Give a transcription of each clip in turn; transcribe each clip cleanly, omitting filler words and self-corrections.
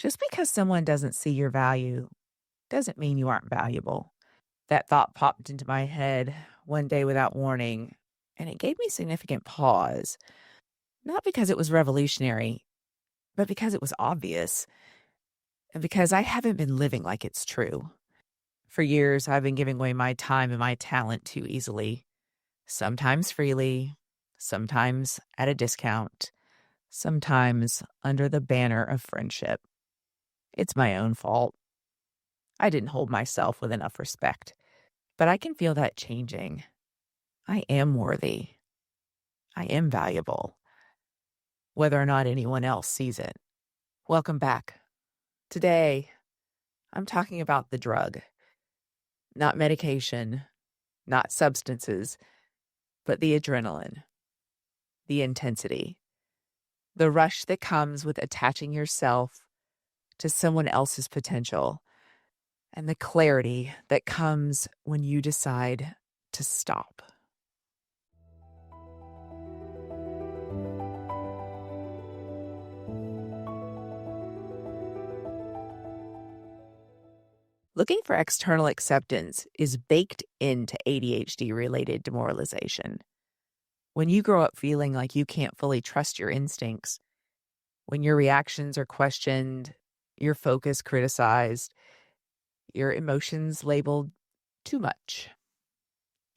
Just because someone doesn't see your value doesn't mean you aren't valuable. That thought popped into my head one day without warning, and it gave me significant pause. Not because it was revolutionary, but because it was obvious, and because I haven't been living like it's true. For years, I've been giving away my time and my talent too easily, sometimes freely, sometimes at a discount, sometimes under the banner of friendship. It's my own fault. I didn't hold myself with enough respect. But I can feel that changing. I am worthy. I am valuable, whether or not anyone else sees it. Welcome back. Today, I'm talking about the drug, not medication, not substances, but the adrenaline, the intensity, the rush that comes with attaching yourself to someone else's potential, and the clarity that comes when you decide to stop. Looking for external acceptance is baked into ADHD-related demoralization. When you grow up feeling like you can't fully trust your instincts, when your reactions are questioned, your focus criticized, your emotions labeled too much,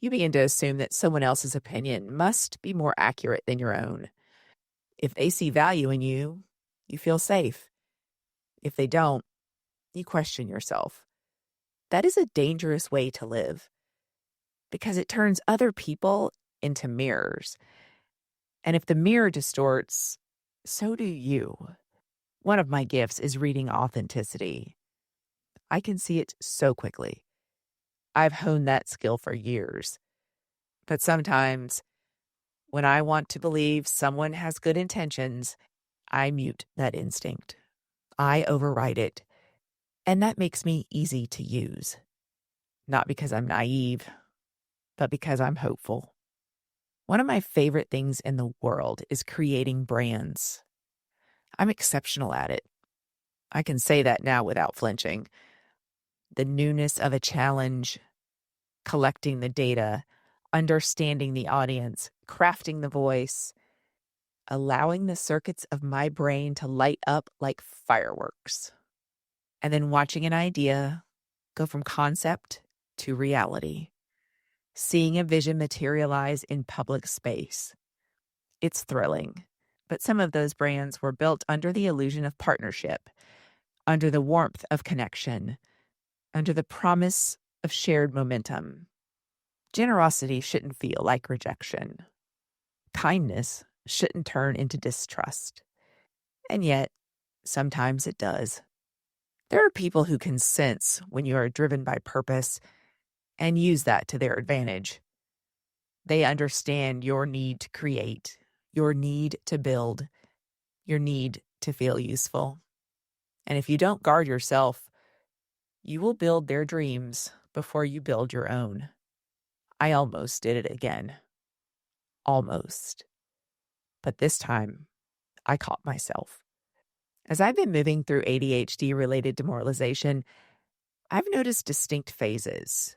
you begin to assume that someone else's opinion must be more accurate than your own. If they see value in you, you feel safe. If they don't, you question yourself. That is a dangerous way to live because it turns other people into mirrors. And if the mirror distorts, so do you. One of my gifts is reading authenticity. I can see it so quickly. I've honed that skill for years. But sometimes, when I want to believe someone has good intentions, I mute that instinct. I override it. And that makes me easy to use. Not because I'm naive, but because I'm hopeful. One of my favorite things in the world is creating brands. I'm exceptional at it. I can say that now without flinching. The newness of a challenge, collecting the data, understanding the audience, crafting the voice, allowing the circuits of my brain to light up like fireworks, and then watching an idea go from concept to reality, seeing a vision materialize in public space. It's thrilling. But some of those brands were built under the illusion of partnership, under the warmth of connection, under the promise of shared momentum. Generosity shouldn't feel like rejection. Kindness shouldn't turn into distrust. And yet, sometimes it does. There are people who can sense when you are driven by purpose and use that to their advantage. They understand your need to create, your need to build, your need to feel useful. And if you don't guard yourself, you will build their dreams before you build your own. I almost did it again. Almost. But this time, I caught myself. As I've been moving through ADHD-related demoralization, I've noticed distinct phases.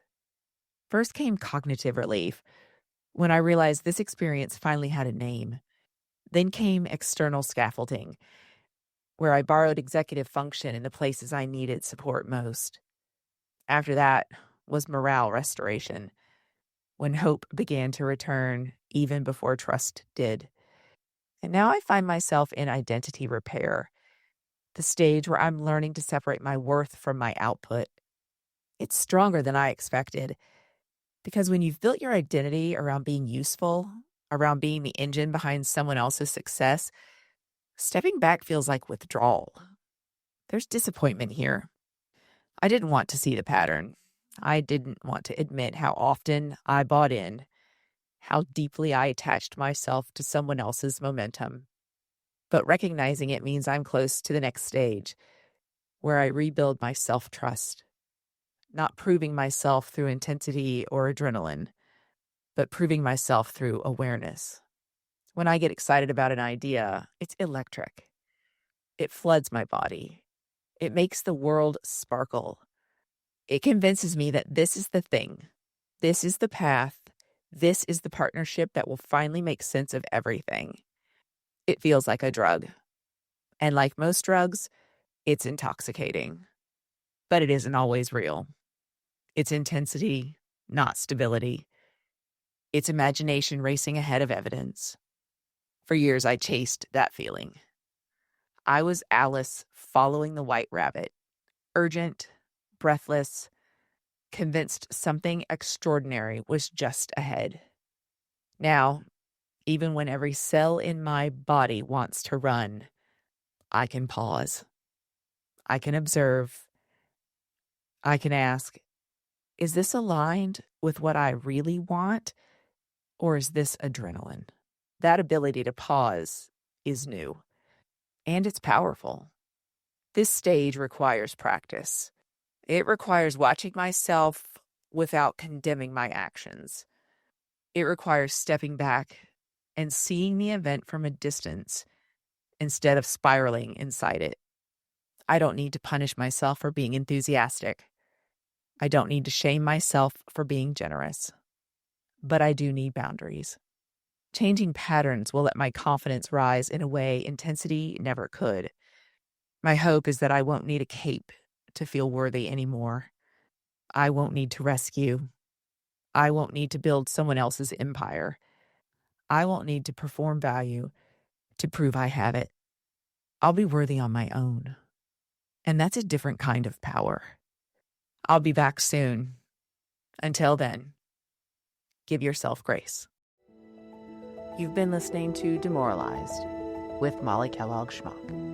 First came cognitive relief, when I realized this experience finally had a name. Then came external scaffolding, where I borrowed executive function in the places I needed support most. After that was morale restoration, when hope began to return even before trust did. And now I find myself in identity repair, the stage where I'm learning to separate my worth from my output. It's stronger than I expected, because when you've built your identity around being useful, around being the engine behind someone else's success, stepping back feels like withdrawal. There's disappointment here. I didn't want to see the pattern. I didn't want to admit how often I bought in, how deeply I attached myself to someone else's momentum. But recognizing it means I'm close to the next stage, where I rebuild my self-trust, not proving myself through intensity or adrenaline, but proving myself through awareness. When I get excited about an idea, it's electric. It floods my body. It makes the world sparkle. It convinces me that this is the thing. This is the path. This is the partnership that will finally make sense of everything. It feels like a drug. And like most drugs, it's intoxicating. But it isn't always real. It's intensity, not stability. It's imagination racing ahead of evidence. For years, I chased that feeling. I was Alice following the white rabbit, urgent, breathless, convinced something extraordinary was just ahead. Now, even when every cell in my body wants to run, I can pause. I can observe. I can ask, is this aligned with what I really want, or is this adrenaline? That ability to pause is new, and it's powerful. This stage requires practice. It requires watching myself without condemning my actions. It requires stepping back and seeing the event from a distance instead of spiraling inside it. I don't need to punish myself for being enthusiastic. I don't need to shame myself for being generous. But I do need boundaries. Changing patterns will let my confidence rise in a way intensity never could. My hope is that I won't need a cape to feel worthy anymore. I won't need to rescue. I won't need to build someone else's empire. I won't need to perform value to prove I have it. I'll be worthy on my own. And that's a different kind of power. I'll be back soon. Until then, give yourself grace. You've been listening to Demoralized with Molly Kellogg-Schmauch.